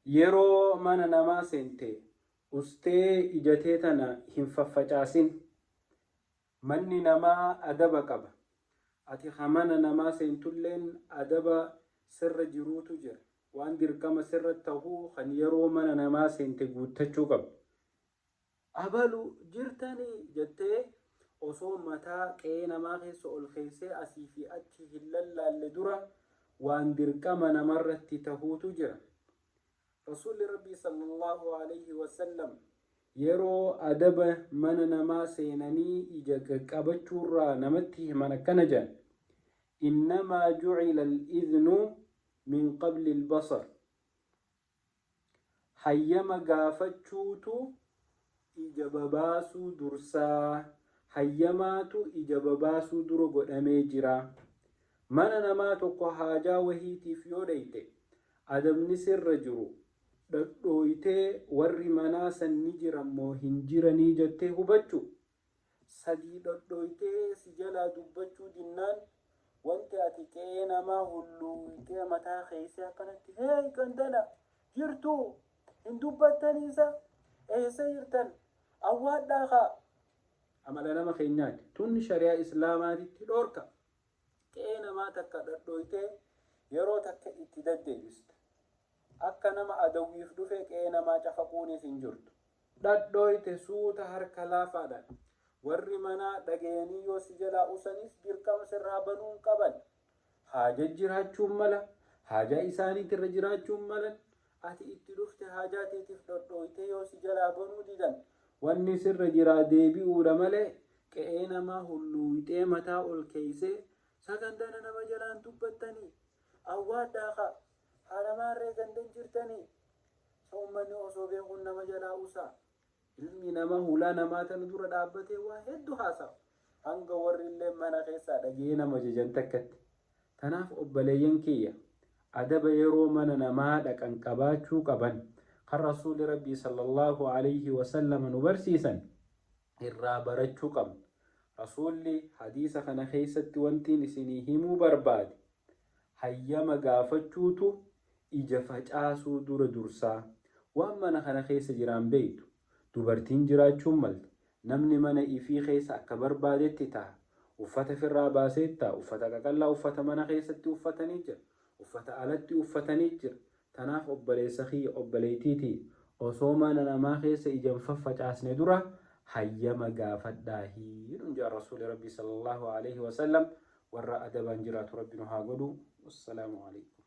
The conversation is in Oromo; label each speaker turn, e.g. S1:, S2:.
S1: yeroo mana namaa seente ustee ijatee tana hin faffacaasin. manni namaa adaba qaba. ati mana namaa seentulleen adaba sirra jiruutu jira. waan dirqama sirra tahuu kan yeroo mana namaa seente guuttachuu qaba. abalu jirtanii jettee osoo mataa qe'ee namaa keessa ol keessee asii fi achi hin lallaalle dura waan dirqama namarratti tahuutu jira. rasuulli rabbii sallallahu alayhi wasallam yeroo adaba mana namaa seenanii ija qaqqabachuurraa namatti himan akkana jedhan: innamaa jucila al-idhnu min qabli al-basar. hayyama gaafachuutu ija babaasuu dursaa. hayyamaatu ija babaasuu dura godhamee jira. mana namaa tokko haajaa wahiitiif yoo dhayte adabni sirra jiru dhadhooytee warri manaa san ni jiran moo hin jiranii jettee hubachuu. sadii dhadhooytee si jalaa dubbachuu dinnaan wanti ati qe'ee namaa hulluuytee mataa keessee akkanatti hey gandana jirtuu hin dubbattaniisa eessa jirtan awwaadhaa kaa. amala nama keenyaati tun shari'aa islaamaatitti dhoorka. qe'ee namaa takka dhadhooytee yeroo takka itti deddeebista. akka nama adawwiif dhufe qe'ee namaa cafaquunis hin jirtu. dhadhooyte suuta harka laafaadhaan warri manaa dhagayanii yoo si jalaa usanis dirqama sirraa banuun qaban. haaja jiraachuun mala haajaa isaaniitirra jiraachuun malan ati itti dhufte haajaa teetiif dhadhooyte yoo si jalaa banuu didan wanni sirra jiraa deebi'uudha malee qe'ee namaa hulluuyxee mataa ol keeysee sagandana nama jalaan dubbattanii awwaadhaa kaa haadhamaarree gandan jirtanii ummanni osoo beekuun nama jalaa usaa. ilmi nama hulaa namaa tana dura dhaabbatee waa hedduu haasa'a hanga warri illee mana keessaa dhagee nama jajan takkatti. tanaaf obboleeyyan kiyya adaba yeroo mana namaa dhaqan qabaachuu qaban kan rasuuli rabbii sallallahu alayhi wasallam nu barsiisan irraa barachuu qabna. rasuulli hadiisa kana keessatti wantiin isinii himuu barbaade hayyama gaafachuutu ija facaasuu dura dursaa. waan mana kana keessa jiraan beeytu dubartiin jiraachuun malta. namni mana ifii keessa akka barbaadetti ta'a. uffata firraa baasee ta'a. uffata qaqallaa uffata mana keessatti uffatanii jira. uffata alatti uffatanii jira. tanaaf obboleessa kiyya obboleettiitii osoo mana namaa keessa ija faffacaasne dura hayyama gaafadhaahi jaa rasuuli rabbii sallallahu alayhi wasallam. warra adabaan jiraatu rabbi nu haa godhu. wassalaamu alaykum.